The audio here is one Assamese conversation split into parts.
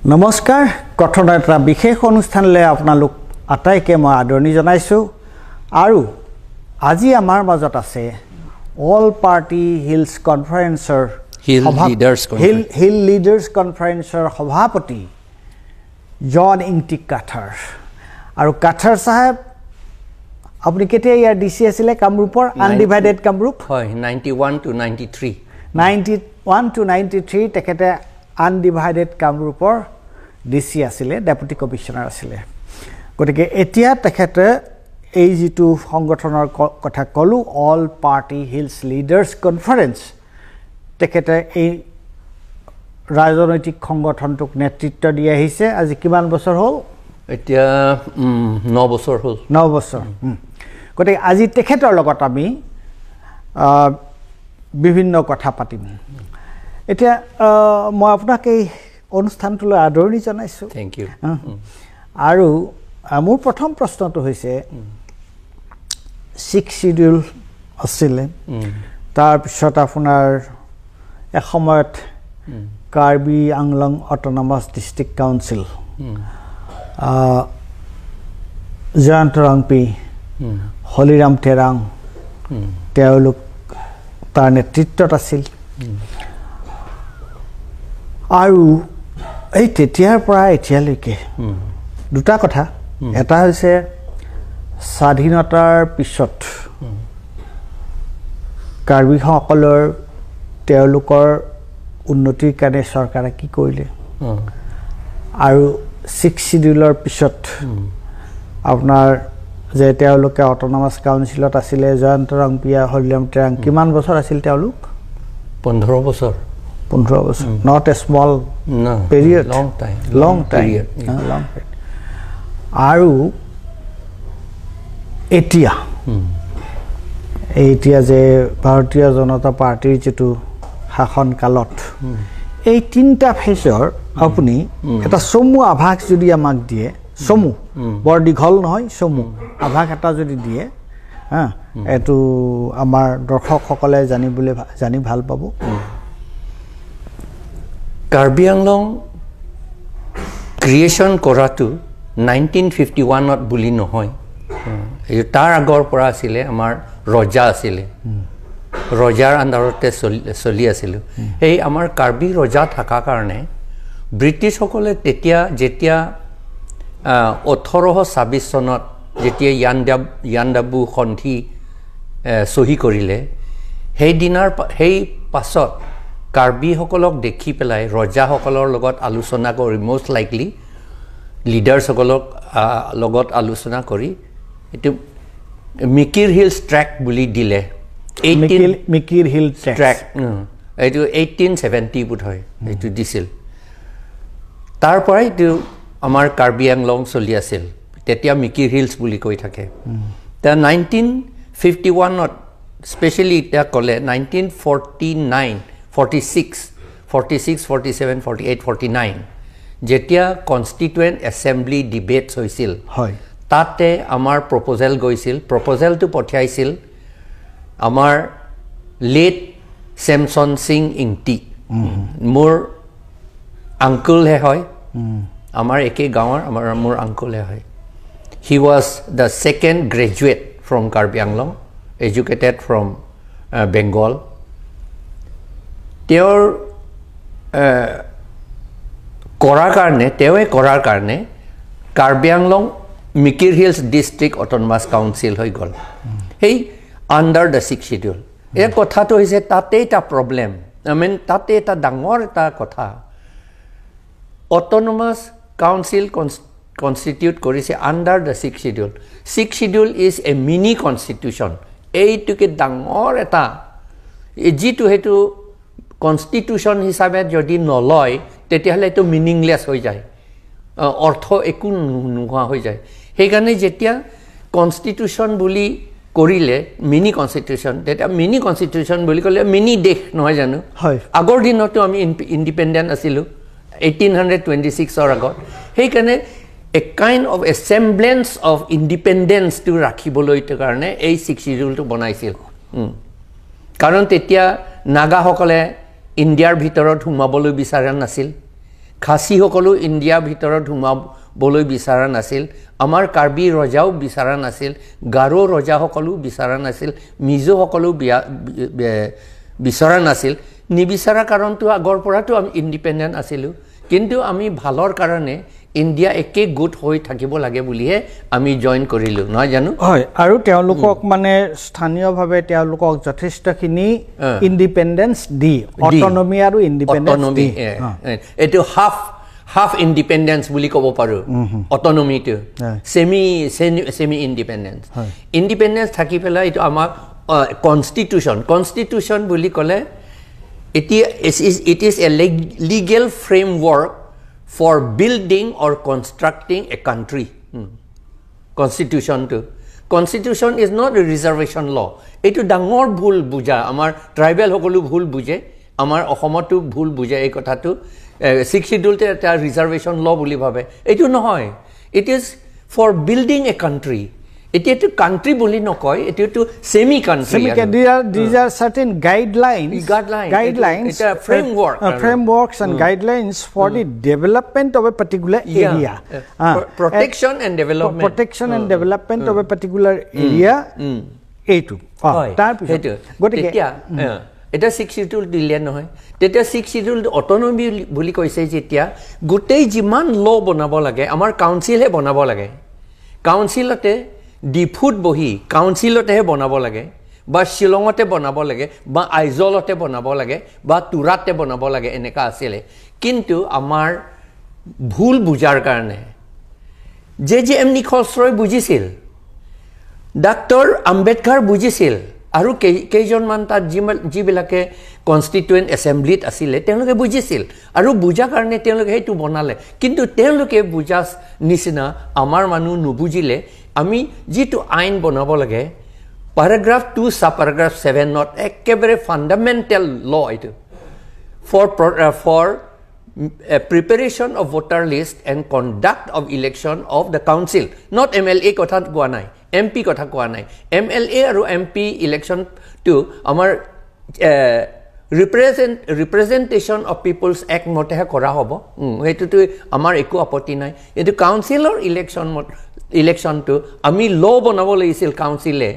নমস্কাৰ কথন এটা বিশেষ অনুষ্ঠানলৈ আপোনালোক আটাইকে মই আদৰণি জনাইছো আৰু আজি আমাৰ মাজত আছে অল পাৰ্টি হিলছ কনফাৰেন্সৰ হিল লিডাৰ্ছ কনফাৰেন্সৰ সভাপতি জন ইংটিক কাঠাৰ আৰু কাঠাৰ সাহেব আপুনি কেতিয়া ইয়াৰ ডিসি আছিল কামৰূপৰ আনডিভাইডেড কামৰূপ হয় 91 to 93 91 to 93 তেখেতে আনডিভাইডেড কামৰূপৰ ডিসি আছিল ডেপুটি কমিশনাৰ আছিল গতিকে এতিয়া তেখেতে এই যেটো সংগঠনৰ কথা কলো all party hills leaders conference তেখেতে এই ৰাজনৈতিক সংগঠনটোক নেতৃত্ব দি আহিছে আজি কিমান বছৰ হ'ল এতিয়া 9 বছৰ হ'ল 9 বছৰ গতিকে আজি তেখেতৰ লগত আমি বিভিন্ন কথা পাতিম এতিয়া মই আপোনাক এই অনুষ্ঠানটোলৈ আদৰণি জনাইছো থ্যাংক ইউ আৰু মোৰ প্ৰথম প্ৰশ্নটো হৈছে 6 শিডিউল আছিল তাৰ পিছত আপোনাৰ এসময়ত Karbi Anglong autonomous district council Jayanta Rongpi Holiram Terang তেওঁলোক তাৰ নেতৃত্বত আছিল আৰু এই তেতিয়াৰ পৰা এতিয়ালৈকে দুটা কথা এটা হৈছে স্বাধীনতাৰ পিছত কাৰ্বি সকলৰ তেওঁলোকৰ উন্নতিৰ কাৰণে চৰকাৰে কি কৰিলে আৰু 6 শিডিউলৰ পিছত আপোনাৰ যে তেওঁলোকে অটোনমাস কাউন্সিলত আছিল জয়ন্ত ৰংপিয়া হলিৰাম টেৰাং কিমান বছৰ আছিল তেওঁলোক 15 বছৰ 15 বছৰ not a small period long time আৰু এতিয়া যে ভাৰতীয় জনতা পাৰ্টিৰ যেটো শাসন কালত এই তিনটা ফেজৰ আপুনি এটা সমু আভাস যদি আমাক দিয়ে সমু বৰ দীঘল নহয় সমু আভাস এটা যদি দিয়ে এটো আমাৰ দৰ্শকসকলে জানি ভাল পাব কাৰ্বি আংলং ক্ৰিয়েশ্যন কৰাটো 1951 ত বুলি নহয় এই তাৰ আগৰ পৰা আছিল আমাৰ ৰজা আছিল ৰজাৰ আন্দাৰতে চলি আছিল এই আমাৰ কাৰ্বি ৰজা থাকা কাৰণে ব্ৰিটিছ সকলে তেতিয়া যেতিয়া 1826 চনত যেতিয়া ইয়াণ্ডাবু সন্ধি সহি কৰিলে সেই পাছত কাৰ্বি সকলক দেখি পেলাই ৰজা সকলৰ লগত আলোচনা কৰি মোষ্ট লাইকলি লিডাৰ্ছ সকলক লগত আলোচনা কৰি এটো মিকিৰ হিলছ ট্ৰেক বুলি দিলে মিকিৰ হিল ট্ৰেক এটো 1870 বুট হয় এটো দিছিল তাৰ পৰা এটো আমাৰ কাৰ্বি আংলং চলি আছিল তেতিয়া মিকিৰ হিলছ বুলি কৈ থাকে তা 1951 ত স্পেশালি এটা কলে 1949 46 47 48 49 যেতিয়া কনস্টিটুয়েন্ট অ্যাসেম্বলি ডিবেটস হৈছিল হয় তাতে আমাৰ প্ৰপোজাল গৈছিল প্ৰপোজালটো পঠাইছিল আমাৰ লেট স্যামসন সিং ইংটি মোৰ আঙ্কল হে হয় আমাৰ একে গাঁৱৰ মোৰ আঙ্কল হে হয় he was the second graduate from Karbi Anglong educated from Bengal তেওঁৰ কৰাৰ কাৰণে Karbi Anglong Mikir hills district autonomous council হৈ গল এই আন্ডাৰ দ্য 6 শিডিউল এই কথাটো হৈছে তাতে এটা প্ৰবলেম তাতে এটা ডাঙৰ এটা কথা অটোনমাস কাউন্সিল কনস্টিটিউট কৰিছে under the 6 schedule 6 schedule is a mini constitution এইটোকে ডাঙৰ এটা যেটো হেতু কনস্টিটিউশন হিচাপে যদি নলয় তেতিয়াহলে এটো মিনিংলেস হৈ যায় অৰ্থ একো নোহোৱা হৈ যায় সেইকাৰণে যেতিয়া কনস্টিটিউশন বুলি কৰিলে মিনি কনস্টিটিউশন তেতিয়া মিনি কনস্টিটিউশন বুলি কলে মিনি দেশ নহয় জানো হয় আগৰ দিনতো আমি ইন্ডিপেন্ডেন্ট আছিলো 1826 অৰ আগত সেইকাৰণে a kind of a semblance of independence to ৰাখিবলৈ কাৰণে এই 6 শিডিউলটো বনাইছিল কাৰণ তেতিয়া নাগা সকলে ইণ্ডিয়াৰ ভিতৰত হুমাবলৈ বিচাৰা নাছিল খাচীসকলো ইণ্ডিয়াৰ ভিতৰত সোমাবলৈ বিচৰা নাছিল আমাৰ কাৰ্বি ৰজাও বিচৰা নাছিল গাৰো ৰজাসকলো বিচৰা নাছিল মিজোসকলো বিচৰা নাছিল নিবিচৰা কাৰণটো আগৰ পৰাটো আমি ইণ্ডিপেণ্ডেণ্ট আছিলোঁ কিন্তু আমি ভালৰ কাৰণে ইণ্ডিয়া একে গোট হৈ থাকিব লাগে বুলিহে আমি জইন কৰিলোঁ নহয় জানো হয় আৰু তেওঁলোকক মানে স্থানীয়ভাৱে তেওঁলোকক যথেষ্টখিনি ইণ্ডিপেণ্ডেন্স দি অট'নমি আৰু ইণ্ডিপেণ্ডেন্স দি এইটো হাফ ইণ্ডিপেণ্ডেন্স বুলি ক'ব পাৰোঁ অট'নমিটো ছেমি ইণ্ডিপেণ্ডেন্স থাকি পেলাই এইটো আমাক কনষ্টিটিউশ্যন বুলি ক'লে it is a legal framework for building or constructing a country. Constitution is not a reservation law. Etu dangor bhul buja amar tribal hokolu bhul buje amar ohomotu bhul buja ei kotha tu 6th schedule te eta reservation law buli bhabe etu nohoy it is for building a country. It is a country bully no koi. It is to semi country. These are certain guidelines. It's a framework. Frameworks and guidelines for the development of a particular area. Protection and development. Protection and development of a particular area. A2. এটা 6th schedule দিলে নহয় তেতিয়া 6th schedule অটোনমি বুলি কৈছে যেতিয়া গোটেই যিমান ল বনাব লাগে আমাৰ কাউন্সিলহে বনাব লাগে কাউন্সিলতে ডিফুট বহি কাউন্সিলতেহে বনাব লাগে বা শিলঙতে বনাব লাগে বা আইজলতে বনাব লাগে বা তুৰাতে বনাব লাগে এনেকা আছিলে কিন্তু আমাৰ ভুল বুজাৰ কাৰণে যে এমনি খসৰই বুজিছিল ডাক্তৰ আম্বেদকাৰ বুজিছিল আৰু কেইজনমান তাত যিবিলাকে কনষ্টিটুৱেণ্ট এছেম্বলিত আছিলে তেওঁলোকে বুজিছিল আৰু বুজা কাৰণে তেওঁলোকে সেইটো বনালে কিন্তু তেওঁলোকে বুজা নিচিনা আমাৰ মানুহ নুবুজিলে আমি যেটো আইন বনাব লাগে paragraph 2 sub paragraph 7 not একেবাৰে ফান্ডামেন্টাল ল এইটো for preparation of voter list and conduct of election of the council not MLA কথা কোৱা নাই MP কথা কোৱা নাই MLA আৰু MP election to আমাৰ representation of people's act মতেহে কৰা হ'ব এইটো আমাৰ একো আপত্তি নাই এইটো কাউন্সিলৰ ইলেকশ্যনটো আমি ল বনাব লাগিছিল কাউন্সিলে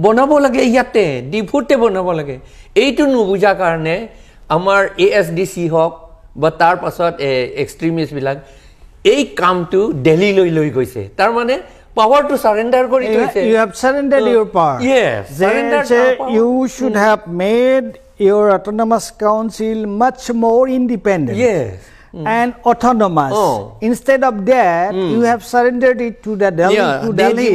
বনাব লাগে ইয়াতে ডিফুটে বনাব লাগে এইটো নুবুজা কাৰণে আমাৰ ASDC হক বা তাৰ পাছত এক্সট্ৰিমিষ্টবিলাক এই কামটো দিল্লীলৈ লৈ গৈছে তাৰ মানে power to surrender kori toise you have surrendered your power yes you should have made your autonomous council much more independent yes and autonomous instead of that you have surrendered it to the Delhi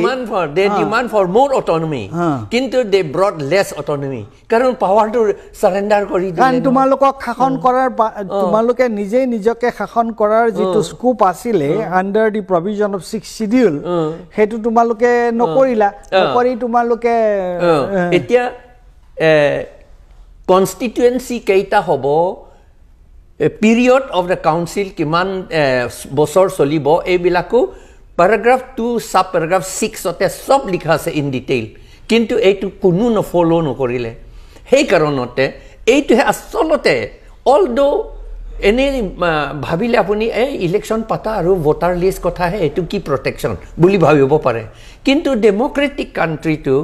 they demand for more autonomy kintu they brought less autonomy karon power to surrender kori dile kan tumalok khakon korar tumaloke nije nijoke khakon korar jitu scope asile under the provision of 6th schedule hetu tumaloke nokorila nokori tumaloke etia constituency keita hobo a period of the council kiman bosor solibo ebilako paragraph 2 sub paragraph 6 ote sob likha ase in detail kintu eitu kunu no follow no korile hei karonote eitu he asolote although ene bhabile apuni ei election pata aru voter list kotha he etu ki protection buli bhabibo pare kintu democratic country to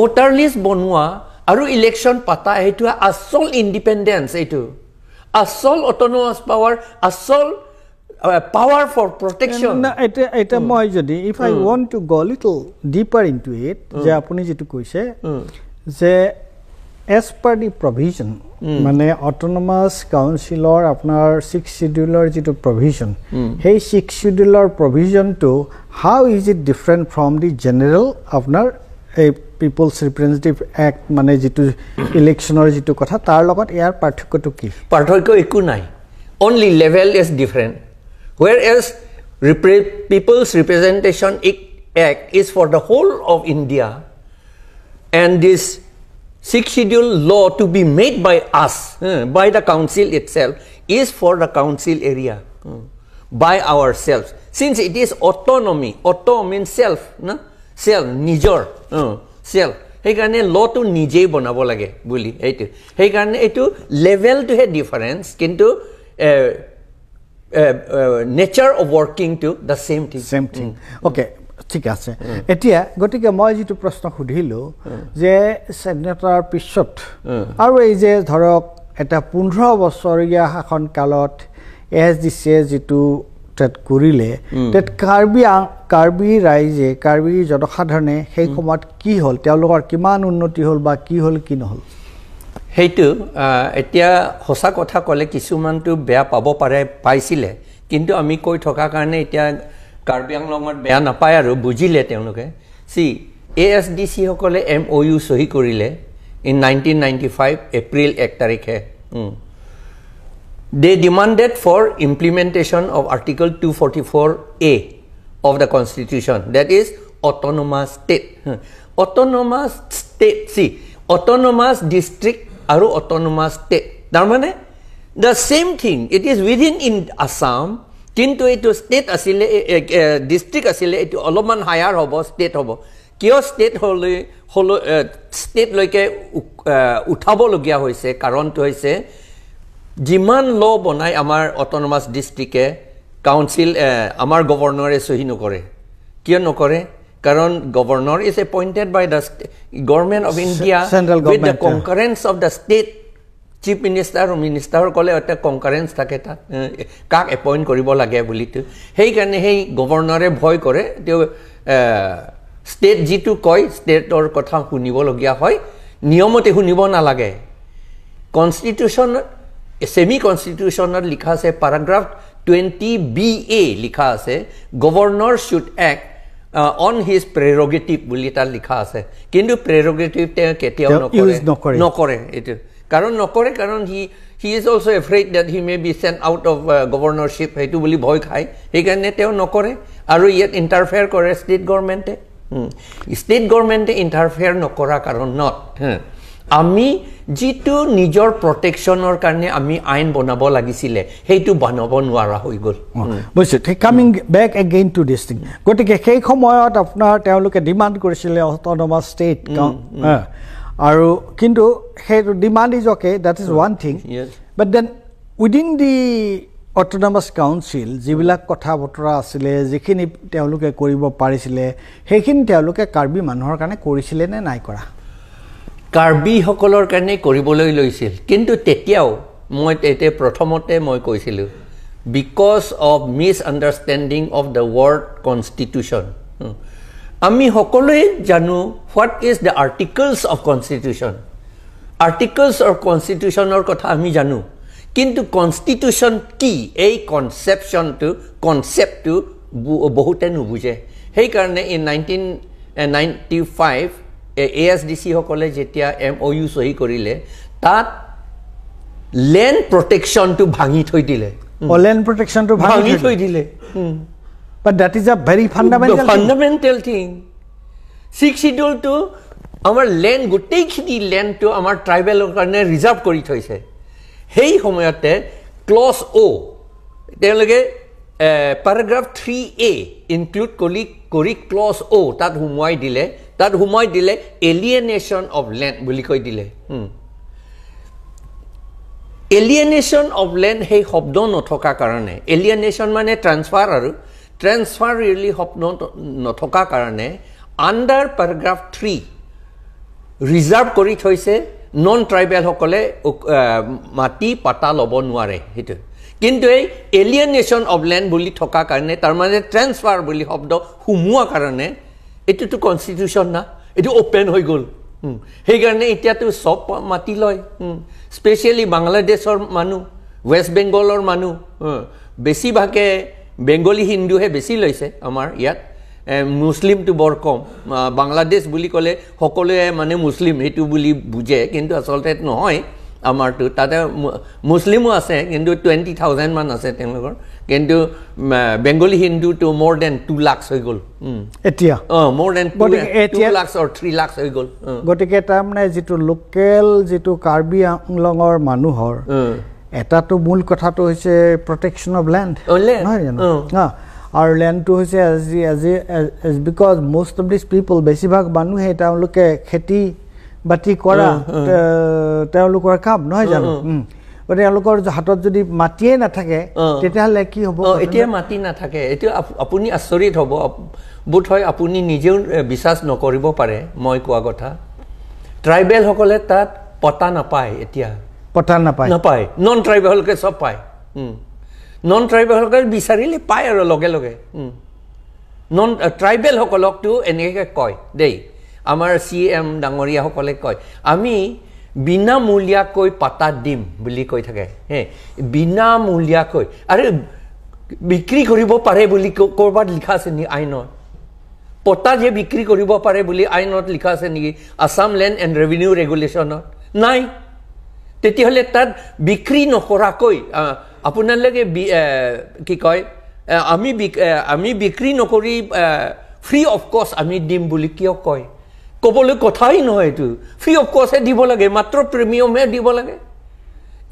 voter list bonua aru election pata eitu asol independence eitu asol autonomous power asol power for protection eta moi jodi if I want to go little deeper into it je apuni jitu koise je as per the provision mane autonomous council or apnar 6th schedule jitu provision hey 6th schedule provision to how is it different from the general apnar People's Representative Act মানে যেটো ইলেকশনৰ যেটো কথা তাৰ লগত ইয়াৰ পাৰ্থক্যটো কি পাৰ্থক্য একো নাই only level is different whereas People's Representation Act is for the whole of India and this 6th schedule law to be made by us by the council itself is for the council area by ourselves since it is autonomy auto means self na self নিজৰ self hey karone law to nije banabo lage boli eitu hey karone etu level to he difference kintu nature of working to the same thing. Okay, ঠিক আছে এতিয়া গতিকে মই যেটো প্ৰশ্ন খুধিলো যে স্বাধীনতাৰ পিছত আৰু এই যে ধৰক এটা 15 বছৰীয়া শাসন কালত এছডিসি যেটো টেট কৰিলে টেট কাৰ্বি ৰাইজে কাৰ্বি জনসাধাৰণে সেই সময়ত কি হল তেওঁলোকৰ কিমান উন্নতি হল বা কি হল কি নহল হেইটো এতিয়া হসা কথা কলে কিছুমানটো বেয়া পাব পাৰে পাইছিলে কিন্তু আমি কৈ থকা কাৰণে এতিয়া কাৰ্বি আংলঙত বেয়া নাপায় আৰু বুজিলে তেওঁলোকে সি এএছডিসি সকলে এমওইউ সহি কৰিলে ইন 1995 এপ্ৰিল 1 তাৰিখে They demanded for implementation of Article 244A of the Constitution, that is autonomous state. Autonomous state, see, autonomous district aru autonomous state. Darmane, the same thing, it is within in Assam, kintu etu state asile, district asile, etu oloman higher hobo, state hobo. Kyo state holo, state loike uthabo logia hoise, karon to hoise, যিমান ল বনাই আমাৰ অটোনমাস ডিস্ট্ৰিক্টে কাউন্সিল আমাৰ গভৰ্নৰে সহি নকৰে কিয় নকৰে কাৰণ governor is appointed by the government of India with the concurrence of the state chief minister ও মিনিস্টার কলে এটা কনকারেন্স থাকে তা কাক এপয়েন্ট কৰিব লাগে বুলিটো সেই কাৰণে সেই গভৰ্নৰে ভয় কৰে তেওঁ স্টেট জিটো কয় স্টেটৰ কথা শুনিব লগিয়া হয় নিয়মতে শুনিব না লাগে constitution semi-constitutional likha ase paragraph 20BA likha ase governor should act on his prerogative buli tar likha ase kintu prerogative te ketiao nokore etu karon he is also afraid that he may be sent out of governorship hetu buli bhoy khai he karone teo nokore aru yet interfere kore state government interfere nokora karon not আমি যেটো নিজৰ প্ৰটেকশনৰ কাৰণে আমি আইন বনাব লাগিছিলে হেইটো বনাব নোৱাৰা হৈ গল বুঝছে coming back again to this thing গটিকে সেই সময়ত আপোনাৰ তেওঁলোকে ডিমান্ড কৰিছিলে অটোনমাস ষ্টেট আৰু কিন্তু সেই demand is okay that is one thing but then within the autonomous council যিবিলাক কথা বতৰা আছিলে যিখিনি তেওঁলোকে কৰিব পাৰিছিলে সেইখিনি তেওঁলোকে কাৰ্বি মানুহৰ কাৰণে কৰিছিলে নে নাই কৰা কাৰ্বি সকলৰ কাৰণে কৰিবলৈ লৈছিল কিন্তু তেতিয়াও মই এতে প্ৰথমতে মই কৈছিলো because of misunderstanding of the word constitution আমি সকলোৱে জানো what is the articles of constitution articles of constitution or কথা আমি জানো কিন্তু constitution কি এই concept to বহুতে নুবুজে সেই কাৰণে in 1995 এএছডিসি সকলে যেতিয়া এমওইউ সহি কৰিলে তাত ল্যান্ড প্ৰটেকশন টু ভাঙি থৈ দিলে ল্যান্ড প্ৰটেকশন টু ভাঙি থৈ দিলে but that is a very fundamental thing 6 schedule to আমাৰ ল্যান্ড গোটেইখিনি ল্যান্ড to আমাৰ ট্ৰাইবেলৰ কাৰণে ৰিজাৰ্ভ কৰি থৈছে সেই সময়তে ক্লজ ও তেওঁলোকে paragraph 3A include কৰি ক্লজ ও তাত হুমাই দিলে alienation of land বুলি কৈ দিলে alienation of land সেই শব্দ নথকা কাৰণে alienation মানে transfer really শব্দ নথকা কাৰণে under paragraph 3 reserve কৰি থৈছে non tribal সকলে মাটি পাতা লব নোৱাৰে হেতু কিন্তু এই alienation of land বুলি থকা কাৰণে তাৰ মানে transfer বুলি শব্দ হুমুৱা কাৰণে এটো তো কনস্টিটিউশন না এটো ওপেন হৈ গল সেই কাৰণে এতিয়া তো সব মাটি লয় স্পেশালি বাংলাদেশৰ মানু ওয়েস্ট বেঙ্গলৰ মানু বেছি ভাগে বেঙ্গলী হিন্দু হে বেছি লৈছে আমাৰ ইয়াত মুসলিম তো বৰ কম বাংলাদেশ বুলি কলে সকলোৱে মানে মুসলিম হেতু বুলি বুজে কিন্তু আসলতে নহয় আমাৰ তো তাতে মুসলিমো আছে কিন্তু 20000 মান আছে তেওঁলোকৰ কিন্তু বেঙ্গলী হিন্দু তো more than 2 লাখ হৈ গল এতিয়া more than 2 lakh or 3 lakh হৈ গল গটিকে তাৰমানে যেটো লোকেল যেটো কাৰ্বি আংলঙৰ মানুহৰ এটাটো মূল কথাটো হৈছে প্ৰটেকশন অফ ল্যান্ড নহয় জানো আৰু ল্যান্ডটো হৈছে as because most of these people বেছিভাগ মানুহে তেওঁলোকে খেতি বাতি কৰা তেওঁলোকৰ কাম নহয় জানো গতিকে তেওঁলোকৰ হাতত যদি মাটিয়ে নাথাকে তেতিয়াহ'লে কি হ'ব এতিয়া মাটি নাথাকে এতিয়া আপুনি আচৰিত হ'ব বোধ হয় আপুনি নিজেও বিশ্বাস নকৰিব পাৰে মই কোৱা কথা ট্ৰাইবেলসকলে তাত পতা নাপায় এতিয়া পতা নাপায় নন ট্ৰাইবেলকে চব পায় নন ট্ৰাইবেলসকলে বিচাৰিলে পায় আৰু লগে লগে নন ট্ৰাইবেলসকলকতো এনেকৈ কয় দেই আমাৰ CM ডাঙৰীয়াসকলে কয় আমি বিনামূলীয়াকৈ পাতা দিম বুলি কৈ থাকে হে বিনামূলীয়াকৈ আৰু বিক্ৰী কৰিব পাৰে বুলি ক'ৰবাত লিখা আছে নেকি আইনত পতা যে বিক্ৰী কৰিব পাৰে বুলি আইনত লিখা আছে নেকি আসাম লেণ্ড এণ্ড ৰেভিনিউ ৰেগুলেশ্যনত নাই তেতিয়াহ'লে তাত বিক্ৰী নকৰাকৈ আপোনালোকে কি কয় আমি বিক্ৰী নকৰি ফ্ৰী অফ কষ্ট আমি দিম বুলি কিয় কয় ক'বলৈ কথাই নহয় এইটো ফ্ৰী অফ কষ্টহে দিব লাগে মাত্ৰ প্ৰিমিয়ামহে দিব লাগে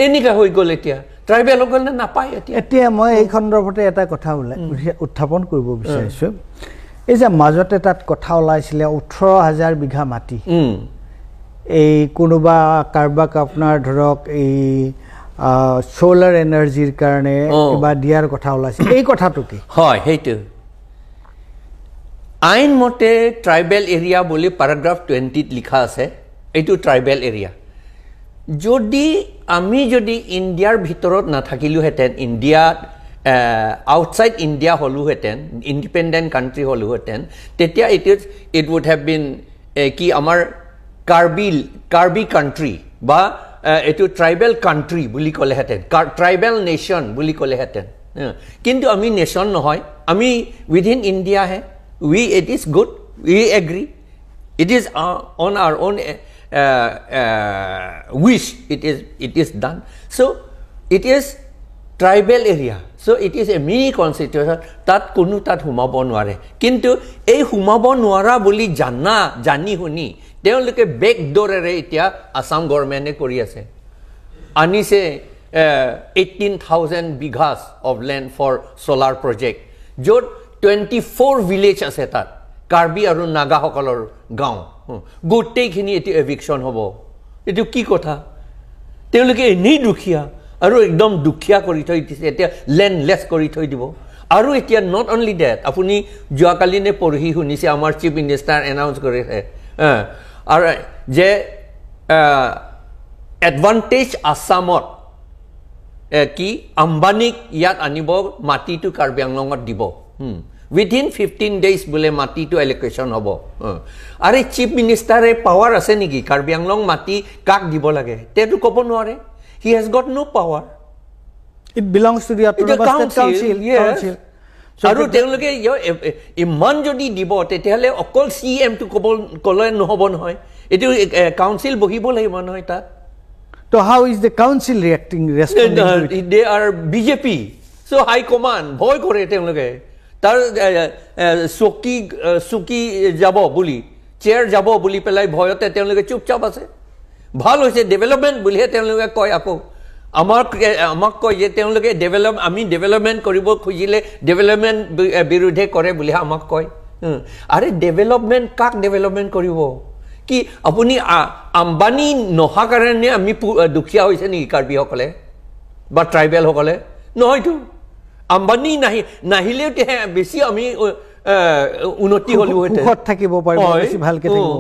এনেকুৱা হৈ গ'ল এতিয়া ট্ৰাইবেলসকলে নাপায় এতিয়া মই এই সন্দৰ্ভতে এটা কথা উত্থাপন কৰিব বিচাৰিছোঁ এই যে মাজতে তাত কথা ওলাইছিলে 18,000 বিঘা মাটি এই কোনোবা কাৰোবাক আপোনাৰ ধৰক এই সোলাৰ এনাৰ্জিৰ কাৰণে কিবা দিয়াৰ কথা ওলাইছে এই কথাটো কি হয় সেইটো আইন মতে ট্ৰাইবেল এৰিয়া বুলি পেৰাগ্ৰাফ 20 লিখা আছে এইটো ট্ৰাইবেল এৰিয়া আমি যদি ইণ্ডিয়াৰ ভিতৰত নাথাকিলোহেঁতেন ইণ্ডিয়াত আউটসাইড ইণ্ডিয়া হ'লোহেঁতেন ইণ্ডিপেণ্ডেণ্ট কাণ্ট্ৰি হ'লোহেঁতেন তেতিয়া ইট উড হেভ বিন কি আমাৰ কাৰ্বি কাণ্ট্ৰি বা এইটো ট্ৰাইবেল কাণ্ট্ৰি বুলি ক'লেহেঁতেন ট্ৰাইবেল নেশ্যন বুলি ক'লেহেঁতেন কিন্তু আমি নেশ্যন নহয় আমি within ইণ্ডিয়াহে it is good we agree it is on our own wish it is done so it is tribal area so it is a mini constitution tat konu tat humabo nware kintu ei humabo nwara boli jani huni teoloke back door ere etia Assam government e kori ase anise 18,000 bighas of land for solar project jot 24 village আছে তাত কাৰ্বি আৰু নাগা সকলৰ গাঁও গোটেইখিনি এটি এভিকশন হ'ব এটো কি কথা তেওঁলোকে এনেই দুখিয়া আৰু একদম দুখিয়া কৰি থৈ দিছে এতিয়া লেণ্ডলেছ কৰি থৈ দিব আৰু এতিয়া নট অনলি দ্যাট আপুনি যোৱাকালি নে পৰহি শুনিছে আমাৰ চিফ মিনিষ্টাৰ এনাউন্স কৰিছে আৰু যে এডভান্টেজ আসামত কি আম্বানিক ইয়াত আনিব মাটিটো কাৰ্বি আংলঙত দিব within 15 days bole mati to allocation hobo are chief minister e power ase niki Karbi Anglong mati kak dibo lage tetu kobo nware he has got no power it belongs to the autonomous state council yes aru teloke iman jodi dibo tetihale okol CM to kobo kole nohobo noy etu council bohibo lagibo noy ta so how is the council responding they are BJP so high command boy kore teloke তাৰ সুকি যাব বুলি চেয়াৰ যাব বুলি পেলাই ভয়তে তেওঁলোকে চুপচাপ আছে ভাল হৈছে ডেভেলপমেন্ট বুলিহে তেওঁলোকে কয় আকৌ আমাক কয় যে তেওঁলোকে আমি ডেভেলপমেন্ট কৰিব খুজিলে ডেভেলপমেন্ট বিৰোধে কৰে বুলি আমাক কয় আৰে ডেভেলপমেন্ট কাক ডেভেলপমেন্ট কৰিব কি আপুনি আম্বানি নহা কাৰণে আমি দুখিয়া হৈছে নেকি কাৰ্বি সকলে বা ট্ৰাইবেল সকলে নহয়তো আম্বানি নাহিলে বেছি আমি উন্নতি হলুহেঁতেন সুখত থাকিব পাৰিব বেছি ভালকে থাকিব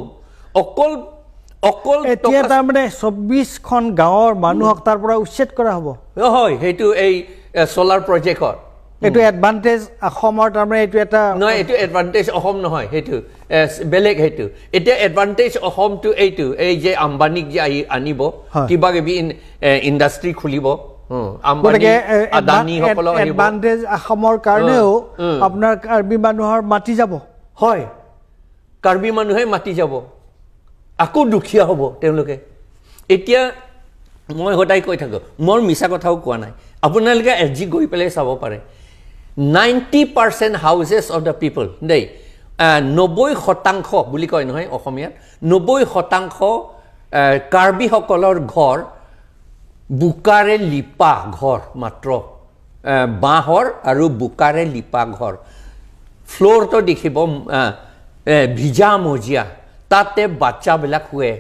অকল এতিয়া তাৰমানে 24খন গাঁৱৰ মানুহক তাৰ পৰা উচ্ছেদ কৰা হ'ব হয় সেইটো এই সোলাৰ প্ৰজেক্টৰ এটো এডভান্টেজ অসমৰ তাৰমানে এটো এটা নহয় এটো এডভান্টেজ অসম নহয় সেইটো বেলেগ সেইটো এটা এডভান্টেজ অসম টু এইটো এই যে আম্বানিক যে আনিব কিবা কিবি ইণ্ডাষ্ট্ৰি খুলিব আম্বানি আদানি সকলো এডভান্টেজ অসমৰ কাৰণেও আপোনাৰ কাৰ্বি মানুহৰ মাটি যাব হয় কাৰ্বি মানুহে মাটি যাব আকো দুখিয়া হ'ব তেওঁলোকে এতিয়া মই হঠাই কৈ থাকো মোৰ মিছা কথাও কোৱা নাই আপোনালোকে এজি গৈ পেলাই চাব পাৰে 90% হাউসেস অফ দ্য পিপল দেই 90% বুলি কয় নহয় অসমীয়াত 90% কাৰ্বি সকলৰ ঘৰ বুকাৰে লিপা ঘৰ মাত্ৰ বাঁহৰ আৰু বুকাৰে লিপা ঘৰ ফ্লোৰ তো দেখিব ভিজা মজিয়া তাতে বাচ্চাবিলাক শুৱে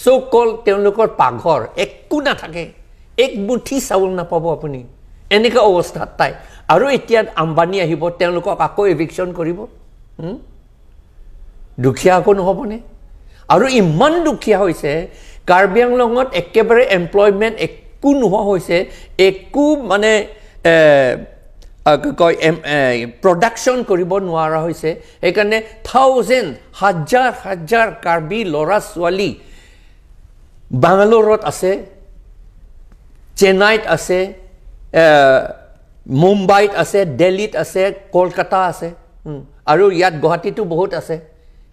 so called তেওঁলোকৰ পাঘৰ একো নাথাকে এক মুঠি চাউল নাপাব আপুনি এনেকা অৱস্থাত তাই আৰু এতিয়া আম্বানী আহিব তেওঁলোকক আকৌ এভিকশন কৰিব দুখীয়া আকৌ নহবনে আৰু ইমান দুখীয়া হৈছে কাৰ্বি আংলঙত একেবাৰে এমপ্লয়মেন্ট একো নোহোৱা হৈছে একো মানে production কৰিব নোৱাৰা হৈছে একাৰণে হাজাৰ কাৰ্বি লৰা ছোৱালী বাংগালোৰত আছে চেন্নাইত আছে মুম্বাইত আছে দিল্লীত আছে কলকাতা আছে আৰু ইয়াত গুৱাহাটীতো বহুত আছে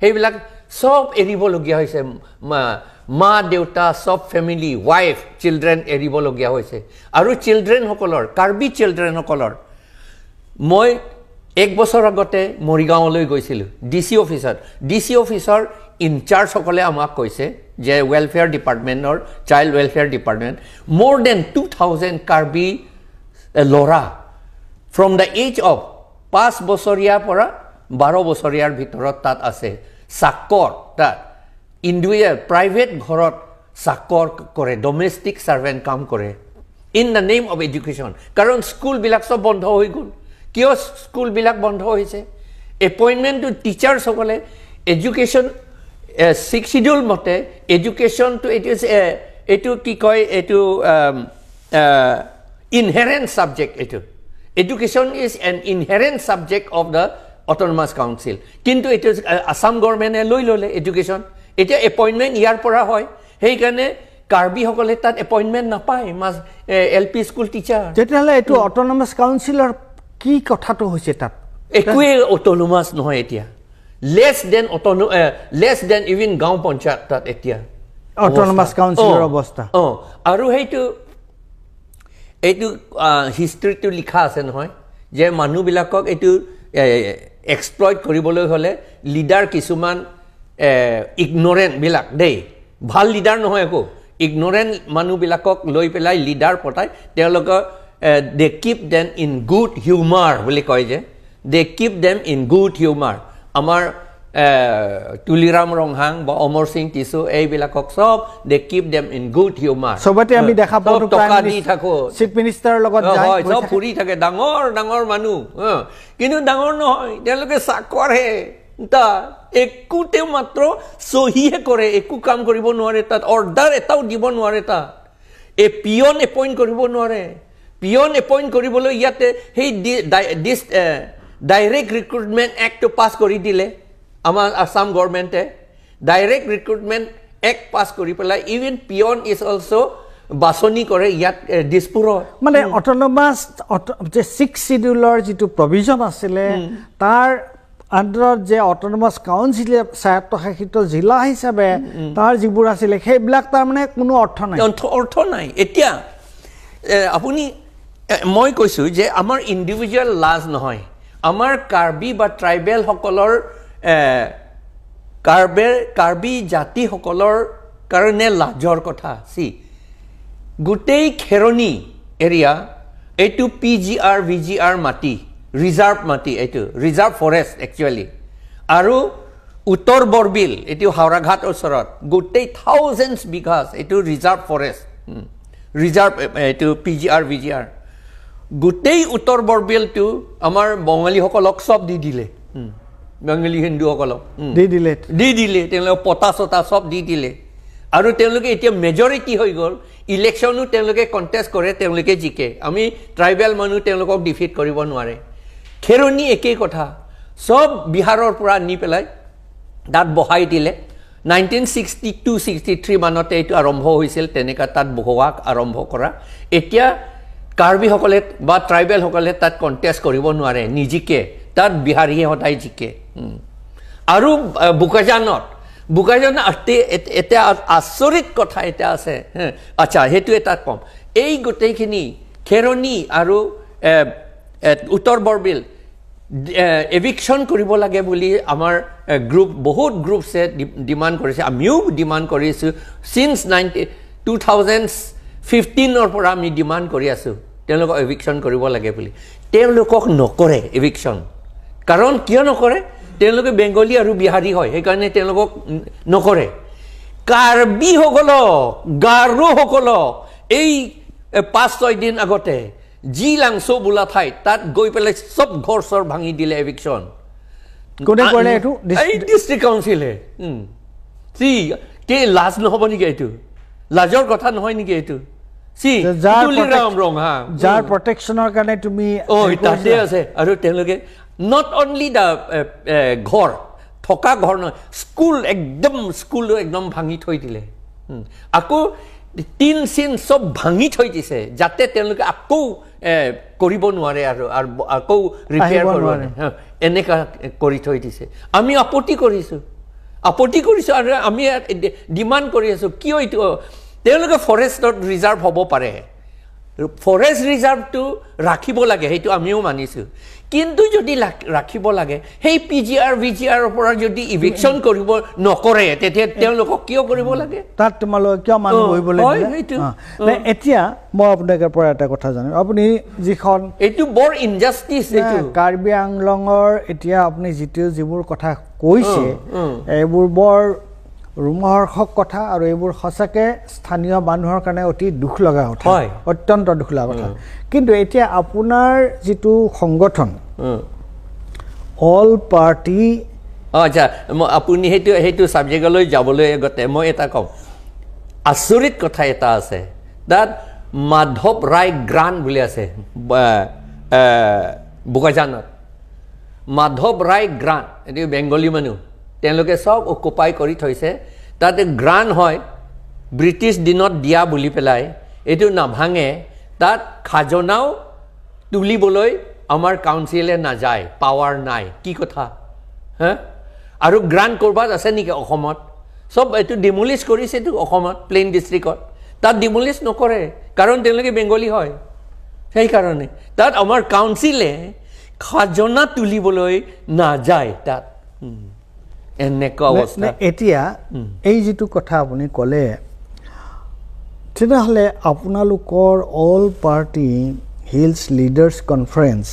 সেইবিলাক সব এৰিবলগীয়া হৈছে মা দেউতা সব ফ্যামিলি ওয়াইফ চিলড্ৰেন এৰিবলগীয়া হৈছে আৰু চিলড্ৰেন সকলৰ কাৰ্বি চিলড্ৰেন সকলৰ মই এক বছৰ আগতে মৰিগাঁৱলৈ গৈছিলো ডিসি অফিচাৰ ইনচাৰ্জ সকলে আমাক কৈছে যে ওয়েলফেয়াৰ ডিপাৰ্টমেন্টৰ child welfare department more than 2000 Karbi লৰা from the age of 5 বছৰীয়া পৰা 12 বছৰীয়াৰ ভিতৰত তাত আছে চাকৰ তাত ইন্ডিভিজুৱেল প্ৰাইভেট ঘৰত চাকৰ কৰে ডমেষ্টিক সাৰ্ভেন্ট কাম কৰে in the name of education কাৰণ স্কুল বিলাক সব বন্ধ হৈ গল কিয় স্কুল বিলাক বন্ধ হৈছে এপয়েন্টমেন্ট টু টিচাৰ্স সকলে এডুকেশন 6 শিডিউল মতে এডুকেশন টু এটো কি কয় এটো inherent subject etu education is an inherent subject of the autonomous council kintu it is assam government e loi lole education eta appointment year pora hoy hei kane karbi hokole tat appointment na pai mas lp school teacher tetale etu autonomous council or ki kotha to hoise tat ekue autonomous no hoy etia less than even gaon panchayat tat etia autonomous council or obostha aru heitu এইটো হিষ্ট্ৰিটো লিখা আছে নহয় যে মানুহ বিলাকক এইটো এক্সপ্লইট কৰিবলৈ হলে লিডাৰ কিছুমান ইগনোৰেন্ট বিলাক দেই ভাল লিডাৰ নহয় একো ইগনোৰেন্ট মানুহ বিলাকক লৈ পেলাই লিডাৰ পঠাই তেওঁলোক they keep them in good humour বুলি কয় যে they keep them in good humour আমাৰ তুলিৰাম ৰংহাং বা অমৰ সিং টিসু এই বিলাকক সব they keep them in good humour সবতে আমি দেখা পাও টকা দি থাকো চিফ মিনিষ্টাৰ লগত যায় সব ফুৰি থাকে ডাঙৰ মানুহ কিন্তু ডাঙৰ নহয় তেওঁলোকে চাকৰ হে তা একুতে মাত্ৰ সহিহে কৰে একু কাম কৰিব নোৱাৰে তাত অৰ্ডাৰ এটাও দিব নোৱাৰে তা এ পিয়ন এপইন্ট কৰিব নোৱাৰে পিয়ন এপইন্ট কৰিবলৈ ইয়াতে সেই ডাইৰেক্ট ৰিক্ৰুটমেন্ট এক্ট পাস কৰি দিলে আমাৰ আসাম গভৰ্নমেন্টে ডাইৰেক্ট ৰিক্ৰুটমেন্ট এক্ট পাস কৰি পেলাই ইভেন পিয়ন ইজ অলসো বাছনি কৰে ইয়াত দিছপুৰ মানে অটোনমাস যে 6 শিডিউলৰ যেটো প্ৰভিজন আছিল তাৰ আন্ডাৰত যে অটোনমাস কাউন্সিল স্বায়ত্তশাসিত জিলা হিচাপে তাৰ যিবোৰ আছিল সেইবিলাক তাৰ মানে কোনো অৰ্থ নাই এতিয়া আপুনি মই কৈছো যে আমাৰ ইন্ডিভিজুৱেল লাজ নহয় আমাৰ কাৰ্বি বা ট্ৰাইবেল সকলৰ কাৰ্বি জাতি সকলৰ কাৰণে লাজৰ কথা সি গুটেই খেৰণী এৰিয়া এইটো পিজিআৰ ভিজিআৰ মাটি ৰিজাৰ্ভ মাটি এইটো ৰিজাৰ্ভ ফৰেষ্ট একচুয়ালি আৰু উত্তৰ বৰবিল এইটো হাওৰাঘাট ওচৰত গুটেই থাউজেন্ডস বিঘাস এইটো ৰিজাৰ্ভ ফৰেষ্ট ৰিজাৰ্ভ এইটো পিজিআৰ ভিজিআৰ গুটেই উত্তৰ বৰবিলটো আমাৰ বঙালী সকলক সব দি দিলে বাঙালী হিন্দু সকলক দি দিলে তেওঁলোক পটা চটা সব দি দিলে আৰু তেওঁলোকে এতিয়া মেজৰিটি হৈ গল ইলেকশনো তেওঁলোকে কন্টেস্ট কৰে তেওঁলোকে জিকে আমি ট্ৰাইবেল মানুহ তেওঁলোকক ডিফিট কৰিব নোৱাৰে খেৰণী একেই কথা সব বিহাৰৰ পৰা নি পেলাই তাত বহাই দিলে 1962-63 মানতে এইটো আৰম্ভ হৈছিল তেনেকা তাত বহোৱাক আৰম্ভ কৰা এতিয়া কাৰ্বি সকলে বা ট্ৰাইবেল সকলে তাত কন্টেস্ট কৰিব নোৱাৰে নিজিকে তাত বিহাৰীয়ে হতাই জিকে আৰু বুকাজানত এটা আচৰিত কথা এটা আছে আচ্ছা হেতু এটা কম এই গোটেইখিনি খেৰণী আৰু উত্তৰ বৰবিল এভিকশন কৰিব লাগে বুলি আমাৰ গ্ৰুপ বহুত গ্ৰুপছে ডিমান্ড কৰিছে আমিও ডিমান্ড কৰিছো সিন্স 2015 ৰ পৰা আমি ডিমান্ড কৰি আছো তেওঁলোকক এভিকশন কৰিব লাগে বুলি তেওঁলোকক নকৰে এভিকশন কাৰণ কিয় নকৰে তেওঁলোকে বেংগলী আৰু বিহাৰী হয় সেই কাৰণে তেওঁলোকক নকৰে কাৰ্বি সকলক গাৰো সকলক এই 5-6 দিন আগতে জি লাংচো বোলা ঠাইত তাত গৈ পেলাই সব ঘৰ চৰ ভাঙি দিলে এভিকশন কোনে কৰে এটো এই ডিস্ট্ৰিক্ট কাউন্সিলে সি কে লাজ নহব নেকি এটো লাজৰ কথা নহয় নেকি এটো সি তুলিৰাম ৰং হা যাৰ প্ৰটেকচনৰ কাৰণে তুমি তাতে আছে আৰু তেওঁলোকে নট অনলি দা ঘৰ থকা ঘৰ নহয় স্কুল একদম ভাঙি থৈ দিলে আকৌ টিন চিন সব ভাঙি থৈ দিছে যাতে তেওঁলোকে আকৌ কৰিব নোৱাৰে আৰু আকৌ ৰিপেয়াৰ কৰিব নোৱাৰে এনেকা কৰি থৈ দিছে আমি আপত্তি কৰিছো আৰু আমি ডিমান্ড কৰি আছো কিয় এইটো তেওঁলোকে ফৰেষ্টত ৰিজাৰ্ভ হ'ব পাৰে ফৰেষ্ট ৰিজাৰ্ভটো ৰাখিব লাগে সেইটো আমিও মানিছো কিন্তু যদি ৰাখিব লাগে সেই পিজিআৰ ভিজিআৰ পৰা যদি ইভিকশন কৰিব নকৰে তেতিয়া তেওঁলোকক কিয় কৰিব লাগে তাত তোমালোকে কিয় মানুহ বহিব লাগে এতিয়া মই আপোনাক পৰা এটা কথা জানো আপুনি যিখন এইটো বৰ ইনজাস্টিস এইটো কাৰ্বি আংলঙৰ এতিয়া আপুনি যিবোৰ কথা কৈছে এইবোৰ বৰ ৰোমহৰ্ষক কথা আৰু এইবোৰ সঁচাকে স্থানীয় মানুহৰ কাৰণে অতি দুখ লগা কথা অত্যন্ত দুখ লগা কথা কিন্তু এতিয়া আপোনাৰ যিটো সংগঠন অল পাৰ্টি আচ্ছা আপুনি হেতু সাবজেক্টলৈ যাবলৈ আগতে মই এটা কম আচৰিত কথা এটা আছে that মাধৱ ৰায় গ্ৰান বুলি আছে বুকাজানত মাধৱ ৰায় গ্ৰান এটো বেংগলী মানুহ তেওঁলোকে সব অকুপাই কৰি থৈছে তাতে গ্ৰান হয় ব্ৰিটিছ দিনত দিয়া বুলি পেলাই এটো নাভাঙে তাত খাজনাও তুলিবলৈ আমাৰ কাউন্সিলে না যায় পাৱাৰ নাই কি কথা হা আৰু গ্ৰান কৰবাত আছে নেকি অসমত সব এটো ডিমলিশ কৰিছে তো অসমত প্লেন ডিস্ট্ৰিক্টত তাত ডিমলিশ নকৰে কাৰণ তেওঁলোকে বেংগলী হয় সেই কাৰণে তাত আমাৰ কাউন্সিলে খাজনা তুলিবলৈ না যায় তাত এনেকা অৱস্থা এতিয়া এই যেটো কথা আপুনি কলে তেতিয়াহলে আপোনালোকৰ অল পাৰ্টি হিলছ লিডাৰ্স কনফাৰেন্স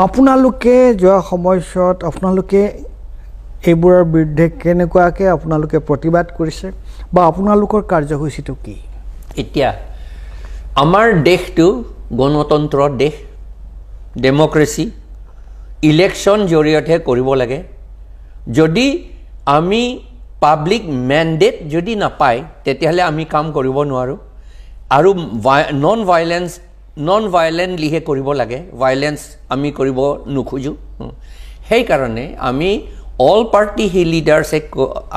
আপোনালোকে যোৱা সময়ত আপোনালোকে এইবোৰৰ বিৰুদ্ধে কেনেকুৱাকে আপোনালোকে প্ৰতিবাদ কৰিছে বা আপোনালোকৰ কাৰ্যসূচীটো কি এতিয়া আমাৰ দেশটো গণতন্ত্ৰ দেশ ডেমক্ৰেসি ইলেকশন জৰিয়তে কৰিব লাগে যদি আমি পাব্লিক ম্যান্ডেট যদি না পাই তেতিয়াহলে আমি কাম কৰিব নোৱাৰো আৰু নন ভায়োলেন্টলি হে কৰিব লাগে ভায়োলেন্স আমি কৰিব নুখুজু সেই কাৰণে আমি অল পাৰ্টি হি লিডাৰ্স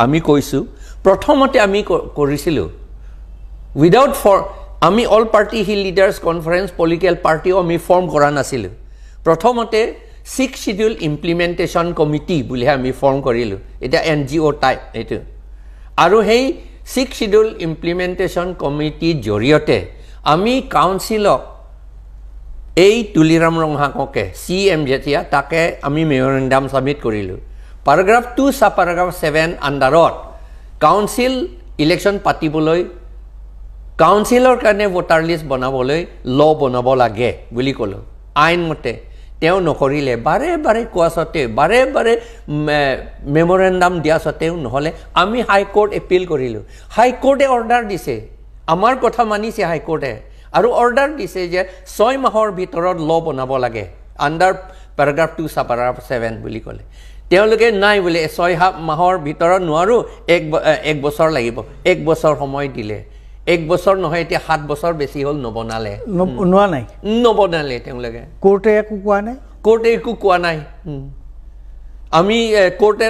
আমি কৈছো প্ৰথমতে আমি কৰিছিলো উইদাউট ফৰ আমি অল পাৰ্টি হি লিডাৰ্স কনফাৰেন্স পলিটিক্যাল পাৰ্টিও আমি ফৰ্ম কৰা নাছিলো প্ৰথমতে 6 শিডিউল ইমপ্লিমেন্টেশন কমিটি বুলি আমি ফৰ্ম কৰিলো এটা এনজিও টাইপ এটো আৰু হেই 6 শিডিউল ইমপ্লিমেন্টেশন কমিটি জৰিয়তে আমি কাউন্সিলক এই তুলিৰাম ৰংহাককে সিএম যেতিয়া তাকে আমি মেমোৰেন্ডাম সাবমিট কৰিলো paragraph 2 sub paragraph 7 আন্ডাৰত কাউন্সিল ইলেকশন পাতিবলৈ কাউন্সিলৰ কাৰণে ভোটাৰ লিষ্ট বনাবলৈ ল বনাব লাগে বুলি কলো আইন মতে তেও নকৰিলে বাৰে বাৰে কোৱাছতে বাৰে বাৰে মেমোৰেন্ডাম দিয়া সতেও নহলে আমি হাই কোৰ্ট এপিল কৰিলো হাই কোৰ্টে অৰ্ডাৰ দিছে আমাৰ কথা মানিছে হাই কোৰ্টে আৰু অৰ্ডাৰ দিছে যে 6 মাহৰ ভিতৰত ল বনাব লাগে আন্ডাৰ paragraph 2 sub paragraph 7 বুলি কলে তেওঁলোকে নাই বলে 6 মাহৰ ভিতৰত নোৱাৰো এক বছৰ লাগিব এক বছৰ সময় দিলে এক বছৰ নহয় এতিয়া 7 বছৰ বেছি হল নবনালে নবনালে তেওঁলোকে কোৰ্টে একো কোৱা নাই আমি কোৰ্টে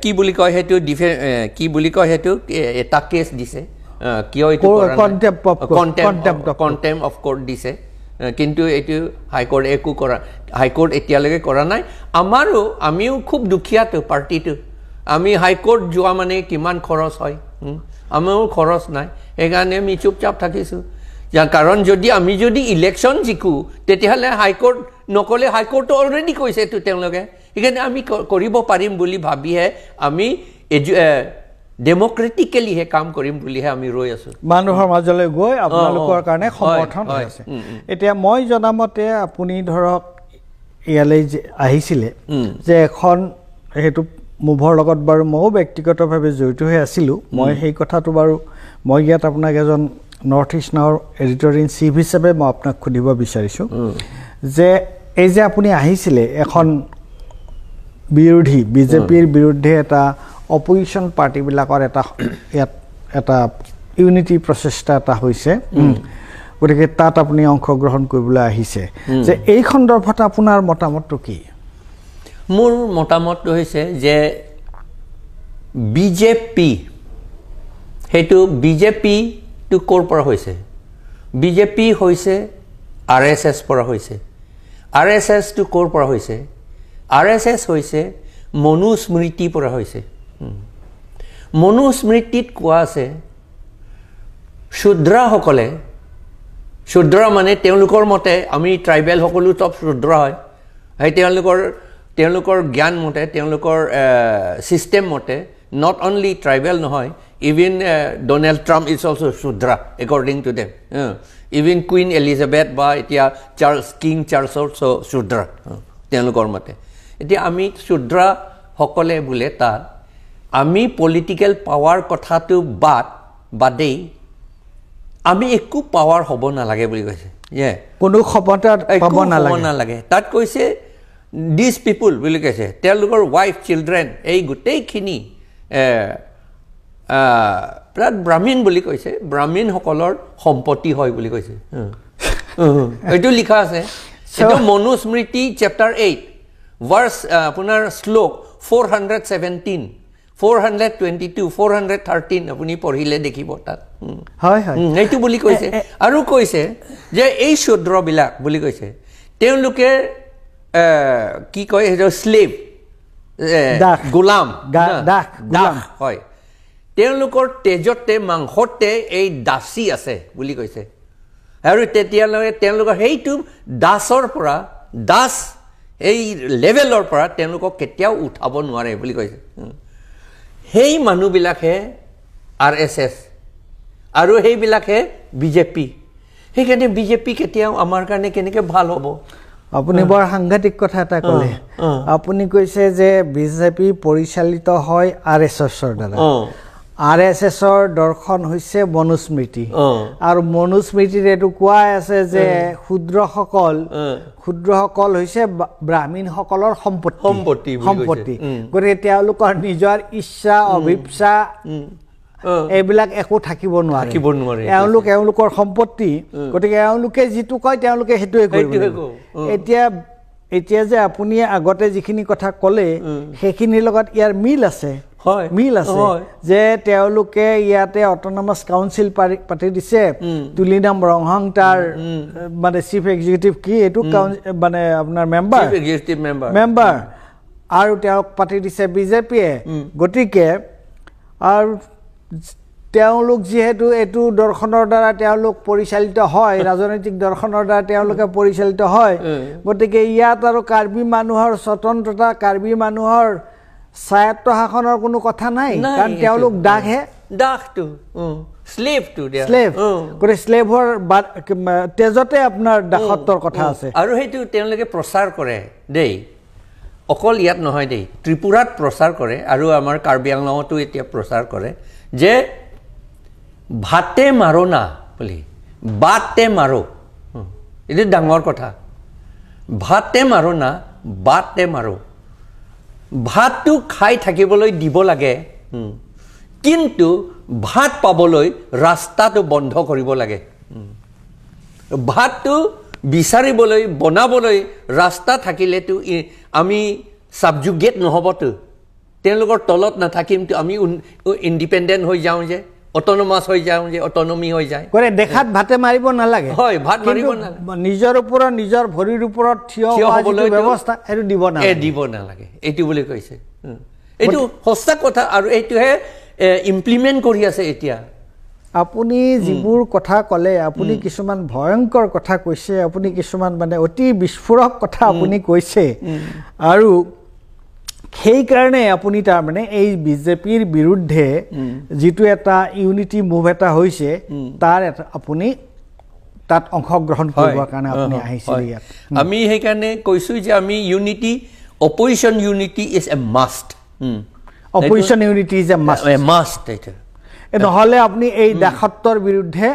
কি বুলি কয় হেতু কি বুলি কয় হেতু এটা কেছ দিছে কিয় এটো কন্টেম্প অফ কোৰ্ট দিছে কিন্তু এটো হাই কোৰ্ট একো কৰা হাই কোৰ্ট এতিয়ালৈকে কৰা নাই আমিও খুব দুখিয়া তো পাৰ্টিটো আমি হাই কোৰ্ট যোৱা মানে কিমান খৰচ হয় আমিও খৰচ নাই একাৰণে আমি চুপচাপ থাকিছো কাৰণ আমি যদি ইলেকশন জিকু তেতিয়াহলে হাই কোৰ্ট নকলে হাই কোৰ্ট অলৰেডি কৈছে তো তেওঁলোকে একাৰণে আমি কৰিব পাৰিম বুলি ভাবিহে আমি ডেমক্ৰেটিক্যালি হে কাম কৰিম বুলি হে আমি ৰৈ আছো মানুহৰ মাজলৈ গৈ আপোনালোকৰ কাৰণে সমৰ্থন হৈছে এতিয়া মই জনামতে আপুনি ধৰক ইয়ালৈ আহিছিলে যে এখন হেতু মুভৰ লগত বাৰু ময়ো ব্যক্তিগতভাৱে জড়িত হৈ আছিলোঁ মই সেই কথাটো বাৰু মই ইয়াত আপোনাক এজন নৰ্থ ইষ্ট নাওৰ এডিটৰ ইন চিফ হিচাপে মই আপোনাক সুধিব বিচাৰিছোঁ যে এই যে আপুনি আহিছিলে এখন বিৰোধী বিজেপিৰ বিৰুদ্ধে এটা অপজিশ্যন পাৰ্টিবিলাকৰ এটা ইউনিটি প্ৰচেষ্টা এটা হৈছে গতিকে তাত আপুনি অংশগ্ৰহণ কৰিবলৈ আহিছে যে এই সন্দৰ্ভত আপোনাৰ মতামতটো কি মোৰ মতামতটো হৈছে যে বিজেপি হেতু বিজেপি টু ক'ৰ পৰা হৈছে বিজেপি হৈছে আৰএছএছ পৰা হৈছে আৰএছএছ টু ক'ৰ পৰা হৈছে আৰএছএছ হৈছে মনুস্মৃতি পৰা হৈছে মনুস্মৃতিত কোৱা আছে শুদ্ৰসকলে শুদ্ৰ মানে তেওঁলোকৰ মতে আমি ট্ৰাইবেল সকলো চব শুদ্ৰ হয় সেই তেওঁলোকৰ জ্ঞান মতে তেওঁলোকৰ সিস্টেম মতে not only tribal নহয় even Donald Trump is also Shudra according to them even Queen Elizabeth বা এতিয়া King Charles also Shudra তেওঁলোকৰ মতে এতিয়া আমি Shudra সকলে বুলে তাত আমি পলিটিক্যাল পাৱাৰ কথাটো বাদেই আমি একো পাৱাৰ হ'ব নালাগে বুলি কৈছে কোনো ক্ষমতা পাব নালাগে তাত কৈছে these people বুলি কৈছে তেওঁলোকৰ wife children এই গোটেইখিনি প্ৰায় ব্ৰাহ্মণ বুলি কৈছে ব্ৰাহ্মণ সকলৰ সম্পত্তি হয় বুলি কৈছে এইটো লিখা আছে এইটো মনুস্মৃতি চেপ্টাৰ 8 ভাৰ্স আপোনাৰ শ্লোক 417 422 413 আপুনি পঢ়িলে দেখিব তাত হয় হয় এইটো বুলি কৈছে আৰু কৈছে যে এই শূদ্ৰবিলাক বুলি কৈছে তেওঁলোকে কি কয় সেইটো স্লেভ গোলাম দাস হয় তেওঁলোকৰ তেজতে মাংসতে এই দাসী আছে বুলি কৈছে আৰু তেতিয়ালৈকে তেওঁলোকৰ সেইটো দাসৰ পৰা দাস এই লেভেলৰ পৰা তেওঁলোকক কেতিয়াও উঠাব নোৱাৰে বুলি কৈছে সেই মানুহবিলাকে আৰএছএছ আৰু সেইবিলাকে বিজেপি সেইকাৰণে বিজেপি কেতিয়াও আমাৰ কাৰণে কেনেকৈ ভাল হ'ব আপুনি বৰ সাংঘাতিক কথা এটা ক'লে আপুনি কৈছে যে বিজেপি পৰিচালিত হয় আৰএছএছৰ দ্বাৰা আৰএছএছৰ দৰ্শন হৈছে মনুস্মৃতি আৰু মনুস্মৃতিত এইটো কোৱা আছে যে ক্ষুদ্ৰসকল হৈছে ব্ৰাহ্মণসকলৰ সম্পত্তি গতিকে তেওঁলোকৰ নিজৰ ইচ্ছা অভিপ্সা এইবিলাক একো থাকিব নোৱাৰে তেওঁলোকৰ সম্পত্তি গতিকে তেওঁলোকে যিটো কয় তেওঁলোকে সেইটোৱে কৰিব এতিয়া যে আপুনি আগতে যিখিনি কথা ক'লে সেইখিনিৰ লগত ইয়াৰ মিল আছে যে তেওঁলোকে ইয়াতে অট'নমাছ কাউন্সিল পাতি দিছে তুলিনাম ৰংহাং তাৰ মানে চিফ এক্সিকিউটিভ কি এইটো মানে আপোনাৰ মেম্বাৰ আৰু তেওঁক পাতি দিছে বিজেপিয়ে গতিকে আৰু তেওঁলোক যিহেতু এইটো দৰ্শনৰ দ্বাৰা তেওঁলোক পৰিচালিত হয় ৰাজনৈতিক দৰ্শনৰ দ্বাৰা তেওঁলোকে পৰিচালিত হয় গতিকে ইয়াত আৰু কাৰ্বি মানুহৰ স্বতন্ত্ৰতা কাৰ্বি মানুহৰ স্বায়ত্ত শাসনৰ কোনো কথা নাই কাৰণ তেওঁলোক দাসটো স্লেভ গতিকে স্লেভৰ তেজতে আপোনাৰ দাসত্বৰ কথা আছে আৰু সেইটো তেওঁলোকে প্ৰচাৰ কৰে দেই অকল ইয়াত নহয় দেই ত্ৰিপুৰাত প্ৰচাৰ কৰে আৰু আমাৰ কাৰ্বি আংলঙতো এতিয়া প্ৰচাৰ কৰে যে ভাতে মাৰো না বুলি বাতে মাৰো এইটো ডাঙৰ কথা ভাতে মাৰো না বাতে মাৰো ভাতটো খাই থাকিবলৈ দিব লাগে কিন্তু ভাত পাবলৈ ৰাস্তাটো বন্ধ কৰিব লাগে ভাতটো বিচাৰিবলৈ বনাবলৈ ৰাস্তা থাকিলেতো আমি সাবজুগেট নহবতো তেওঁলোকৰ তলত নাথাকিমতো আমি ইণ্ডিপেণ্ডেণ্ট হৈ যাওঁ যে অট'নমাছ হৈ যাওঁ যে অট'নমি হৈ যায় দেখাত ভাতে মাৰিব নালাগে হয় ভাত মাৰিব নালাগে নিজৰ ওপৰত নিজৰ ভৰিৰ ওপৰত থিয় হ'বলৈ ব্যৱস্থা সেইটো দিব নালাগে এইটো বুলি কৈছে এইটো সঁচা কথা আৰু এইটোহে ইমপ্লিমেণ্ট কৰি আছে এতিয়া আপুনি যিবোৰ কথা ক'লে আপুনি কিছুমান ভয়ংকৰ কথা কৈছে আপুনি কিছুমান মানে অতি বিস্ফোৰক কথা আপুনি কৈছে আৰু সেইকাৰণে আপুনি তাৰমানে এই বিজেপিৰ বিৰুদ্ধে যিটো এটা ইউনিটি মুভ এটা হৈছে তাৰ আপুনি তাত অংশগ্ৰহণ কৰিবৰ কাৰণে আপুনি আহিছিল ইয়াত আমি সেইকাৰণে কৈছোঁ যে আমি unity opposition unity is a must opposition unity is a must must এইটো নহ'লে আপুনি এই দাসত্বৰ বিৰুদ্ধে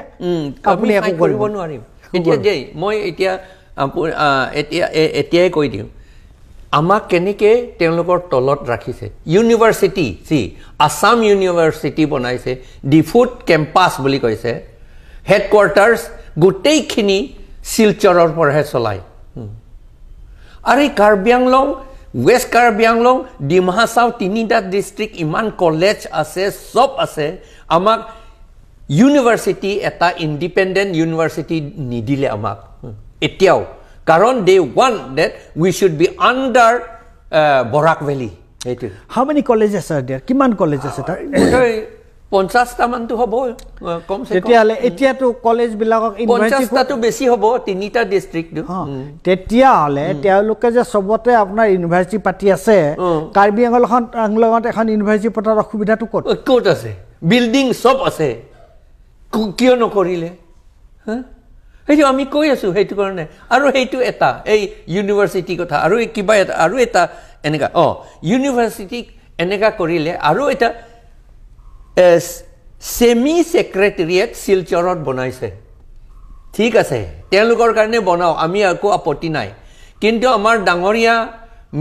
আপুনি একো কৰিব নোৱাৰিম এতিয়া দেই মই এতিয়াই কৈ দিওঁ আমাক কেনেকৈ তেওঁলোকৰ তলত ৰাখিছে ইউনিভাৰ্চিটি আছাম ইউনিভাৰ্চিটি বনাইছে ডিফুট কেম্পাছ বুলি কৈছে হেডকোৱাৰ্টাৰ্ছ গোটেইখিনি শিলচৰৰ পৰাহে চলায় আৰু এই কাৰ্বি আংলং ৱেষ্ট কাৰ্বি আংলং ডিমা হাছাও তিনিটা ডিষ্ট্ৰিক্ট ইমান কলেজ আছে চব আছে আমাক ইউনিভাৰ্চিটি এটা ইণ্ডিপেণ্ডেণ্ট ইউনিভাৰ্চিটি নিদিলে আমাক এতিয়াও কাৰণ they want that we should be under Barak valley সেইটো how many colleges are there কিমান কলেজ আছে তাৰ 50টা মানটো হ'ব কম তেতিয়াহ'লে এতিয়াতো কলেজবিলাকক 50টাটো বেছি হ'ব তিনিটা ডিষ্ট্ৰিক্টটো তেতিয়াহ'লে তেওঁলোকে যে চবতে আপোনাৰ ইউনিভাৰ্চিটি পাতি আছে কাৰ্বি আংলঙত এখন ইউনিভাৰ্চিটি পতাৰ অসুবিধাটো ক'ত আছে বিল্ডিং চব আছে কিয় নকৰিলে সেইটো আমি কৈ আছোঁ সেইটো কাৰণে আৰু সেইটো এটা এই ইউনিভাৰ্চিটি কথা আৰু কিবা এটা আৰু এটা এনেকুৱা ইউনিভাৰ্চিটি এনেকুৱা কৰিলে আৰু এটা সেমি সেক্ৰেটাৰিয়েট শিলচৰত বনাইছে ঠিক আছে তেওঁলোকৰ কাৰণে বনাও আমি একো আপত্তি নাই কিন্তু আমাৰ ডাঙৰীয়া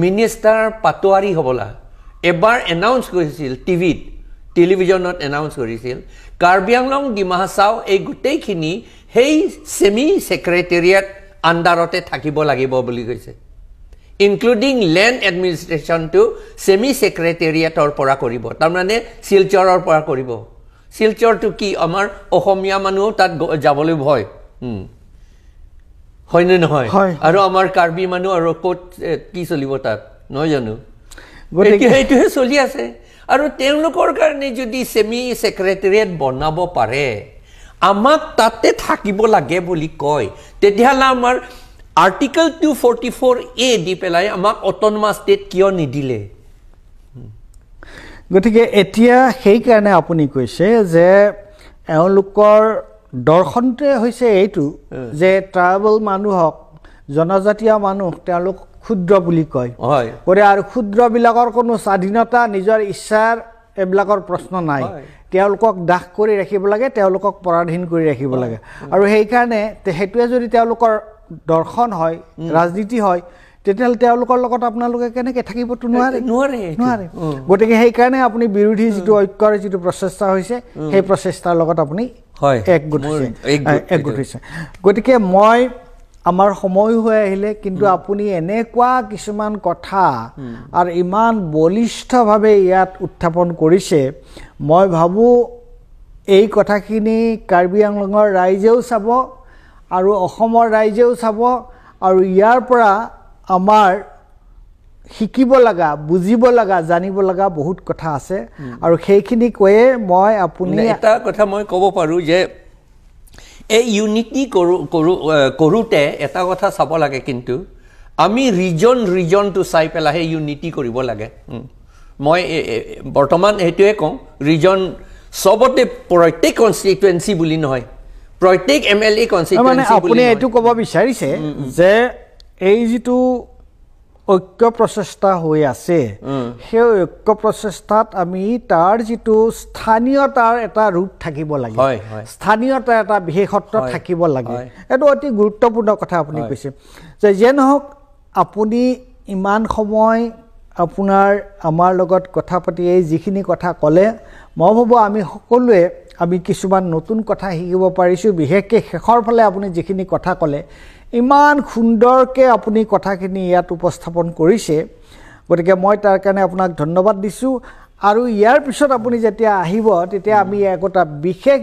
মিনিষ্টাৰ পাটোৱাৰী হ'বলা এবাৰ এনাউন্স কৰিছিল টেলিভিজনত এনাউন্স কৰিছিল কাৰ্বি আংলং ডিমা হাছাও এই গোটেইখিনি সেই সেমি সেক্ৰেটাৰিয়েট আণ্ডাৰতে থাকিব লাগিব বুলি কৈছে ইনক্লুডিং লেণ্ড এডমিনিষ্ট্ৰেশ্যনটো সেমি সেক্ৰেটাৰিয়েটৰ পৰা কৰিব তাৰমানে শিলচৰৰ পৰা কৰিব শিলচৰটো কি আমাৰ অসমীয়া মানুহ তাত যাবলৈ ভয় হয়নে নহয় আৰু আমাৰ কাৰ্বি মানুহ আৰু ক'ত কি চলিব তাত নহয় জানো সেইটোহে চলি আছে আৰু তেওঁলোকৰ কাৰণে যদি সেমি সেক্ৰেটাৰিয়েট বনাব পাৰে আমাক তাতে থাকিব লাগে বুলি কয় তেতিয়াহ'লে আমাৰ আৰ্টিকল 244A দি পেলাই আমাক অট'নমাছ ষ্টেট কিয় নিদিলে গতিকে এতিয়া সেইকাৰণে আপুনি কৈছে যে এওঁলোকৰ দৰ্শনটোৱে হৈছে এইটো যে ট্ৰাইবেল মানুহক জনজাতীয় মানুহ তেওঁলোক ক্ষুদ্ৰ বুলি কয় কৰে আৰু ক্ষুদ্ৰবিলাকৰ কোনো স্বাধীনতা নিজৰ ইচ্ছাৰ এইবিলাকৰ প্ৰশ্ন নাই তেওঁলোকক দাস কৰি ৰাখিব লাগে তেওঁলোকক পৰাধীন কৰি ৰাখিব লাগে আৰু সেইকাৰণে সেইটোৱে যদি তেওঁলোকৰ দৰ্শন হয় ৰাজনীতি হয় তেতিয়াহ'লে তেওঁলোকৰ লগত আপোনালোকে কেনেকৈ থাকিবতো নোৱাৰে গতিকে সেইকাৰণে আপুনি বিৰোধী যিটো ঐক্যৰ যিটো প্ৰচেষ্টা হৈছে সেই প্ৰচেষ্টাৰ লগত আপুনি একগোট হৈছে গতিকে মই আমাৰ সময় হৈ আহিলে কিন্তু আপুনি এনেকুৱা কিছুমান কথা আৰু ইমান বলিষ্ঠভাৱে ইয়াত উত্থাপন কৰিছে মই ভাবোঁ এই কথাখিনি কাৰ্বি আংলঙৰ ৰাইজেও চাব আৰু অসমৰ ৰাইজেও চাব আৰু ইয়াৰ পৰা আমাৰ শিকিব লগা বুজিব লগা জানিব লগা বহুত কথা আছে আৰু সেইখিনি কৈয়ে মই আপুনি এটা কথা মই ক'ব পাৰোঁ যে এই ইউনিটি কৰোঁতে এটা কথা চাব লাগে কিন্তু আমি ৰিজনটো চাই পেলাই সেই ইউনিটি কৰিব লাগে মই বৰ্তমান সেইটোৱে কওঁ ৰিজন চবতে প্ৰত্যেক কনষ্টিটুৱেঞ্চি বুলি নহয় প্ৰত্যেক MLA কনষ্টিটুৱেঞ্চি আপুনি এইটো ক'ব বিচাৰিছে যে এই যিটো ঐক্য প্ৰচেষ্টা হৈ আছে সেই ঐক্য প্ৰচেষ্টাত আমি তাৰ যিটো স্থানীয়তাৰ এটা ৰূপ থাকিব লাগে স্থানীয়তাৰ এটা বিশেষত্ব থাকিব লাগে এইটো অতি গুৰুত্বপূৰ্ণ কথা আপুনি কৈছে যে যে নহওক আপুনি ইমান সময় আপোনাৰ আমাৰ লগত কথা পাতি এই যিখিনি কথা ক'লে মই ভাবোঁ আমি সকলোৱে আমি কিছুমান নতুন কথা শিকিব পাৰিছোঁ বিশেষকৈ শেষৰ ফালে আপুনি যিখিনি কথা ক'লে ইমান সুন্দৰকৈ আপুনি কথাখিনি ইয়াত উপস্থাপন কৰিছে গতিকে মই তাৰ কাৰণে আপোনাক ধন্যবাদ দিছোঁ আৰু ইয়াৰ পিছত আপুনি যেতিয়া আহিব তেতিয়া আমি একোটা বিশেষ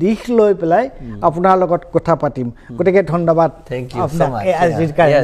দিশ লৈ পেলাই আপোনাৰ লগত কথা পাতিম গতিকে ধন্যবাদ Thank you so much. আজিৰ কাৰণে